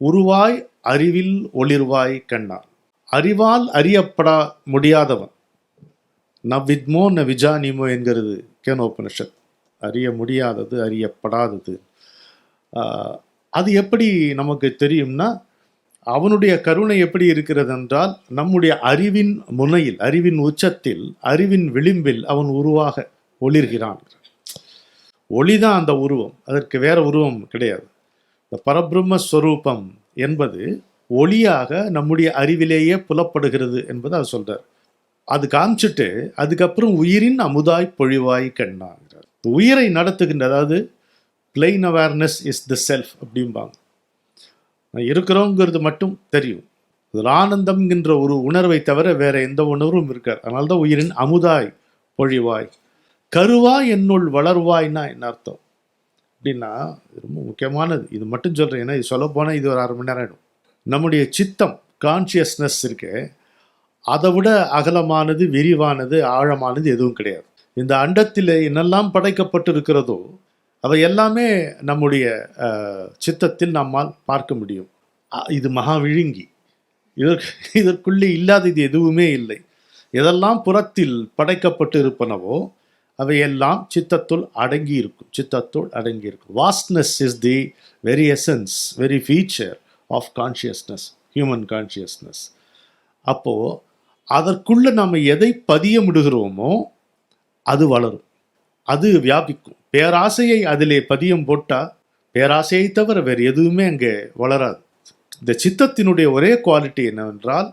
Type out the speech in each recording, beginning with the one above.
உருவாய் அறிவில் ஒளிர்வாய் கண்ணா. அறிவால் அறியப்பட முடியாதவன். ந வித்மோ ந விஜானிமோ என்கிறது கேனோபனிஷத். அறிய முடியாதது, அறியப்படாதது. அது எப்படி நமக்கு தெரியும்னா, அவனுடைய கருணை எப்படி இருக்கிறது என்றால், நம்முடைய அறிவின் முனையில், அறிவின் உச்சத்தில், அறிவின் விளிம்பில் அவன் உருவாக ஒளிர்கிறான். ஒளிதான் அந்த உருவம், அதற்கு வேற உருவம் கிடையாது. இந்த பரபிரம்மஸ்வரூபம் என்பது ஒளியாக நம்முடைய அறிவிலேயே புலப்படுகிறது என்பதை அது சொல்றார். அது காமிச்சிட்டு அதுக்கப்புறம் உயிரின் அமுதாய் பொழிவாய் கண்ணாங்கிறார். உயிரை நடத்துகின்ற, அதாவது plain awareness is the self அப்படிம்பாங்க. இருக்கிறோங்கிறது மட்டும் தெரியும். அதில் ஆனந்தம்ங்கிற ஒரு உணர்வை தவிர வேற எந்த உணர்வும் இருக்காது. அதனால தான் உயிரின் அமுதாய் பொழிவாய். கருவாய் என்னுள் வளர்வாய்னா என்ன அர்த்தம் அப்படின்னா, ரொம்ப முக்கியமானது. இது மட்டும் சொல்கிறேன், ஏன்னா இது சொல்ல போனால் இது ஒரு 1/2 மணி நேரம் ஆகிடும். நம்முடைய சித்தம், கான்சியஸ்னஸ் இருக்கு, அதை விட அகலமானது, விரிவானது, ஆழமானது எதுவும் கிடையாது. இந்த அண்டத்தில் என்னெல்லாம் படைக்கப்பட்டு இருக்கிறதோ அவை எல்லாமே நம்முடைய சித்தத்தில் நம்மால் பார்க்க முடியும். இது மகா விழுங்கி. இதற்குள்ளே இல்லாதது எதுவுமே இல்லை. எதெல்லாம் புறத்தில் படைக்கப்பட்டு இருப்பனவோ அவையெல்லாம் சித்தத்துள் அடங்கி இருக்கும். சித்தத்துள் அடங்கி இருக்கும். Vastness is the very essence, very feature of consciousness, human consciousness. அப்போது அதற்குள்ளே நம்ம எதை பதிய முடுகிறோமோ அது வளரும், அது வியாபிக்கும். பேராசையை அதிலே பதியம் போட்டால் பேராசையை தவிர வேறு எதுவுமே அங்கே வளராது. இந்த சித்தத்தினுடைய ஒரே குவாலிட்டி என்னவென்றால்,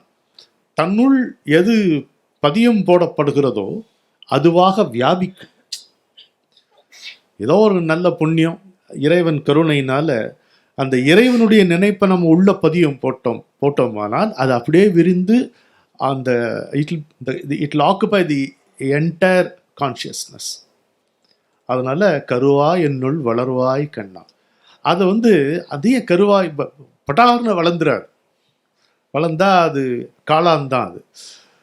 தன்னுள் எது பதியம் போடப்படுகிறதோ அதுவாக வியாபிக்கும். ஏதோ ஒரு நல்ல புண்ணியம், இறைவன் கருணையினால அந்த இறைவனுடைய நினைப்பை நம்ம உள்ள பதியம் போட்டோமானால் அது அப்படியே விரிந்து அந்த it occupy the entire consciousness. அதனால கருவாய் என்னுள் வளர்வாய் கண்ணா. அதை அதே கருவாய் பட்டார்னு வளர்ந்துறாரு. வளர்ந்தா அது காளான் தான். அது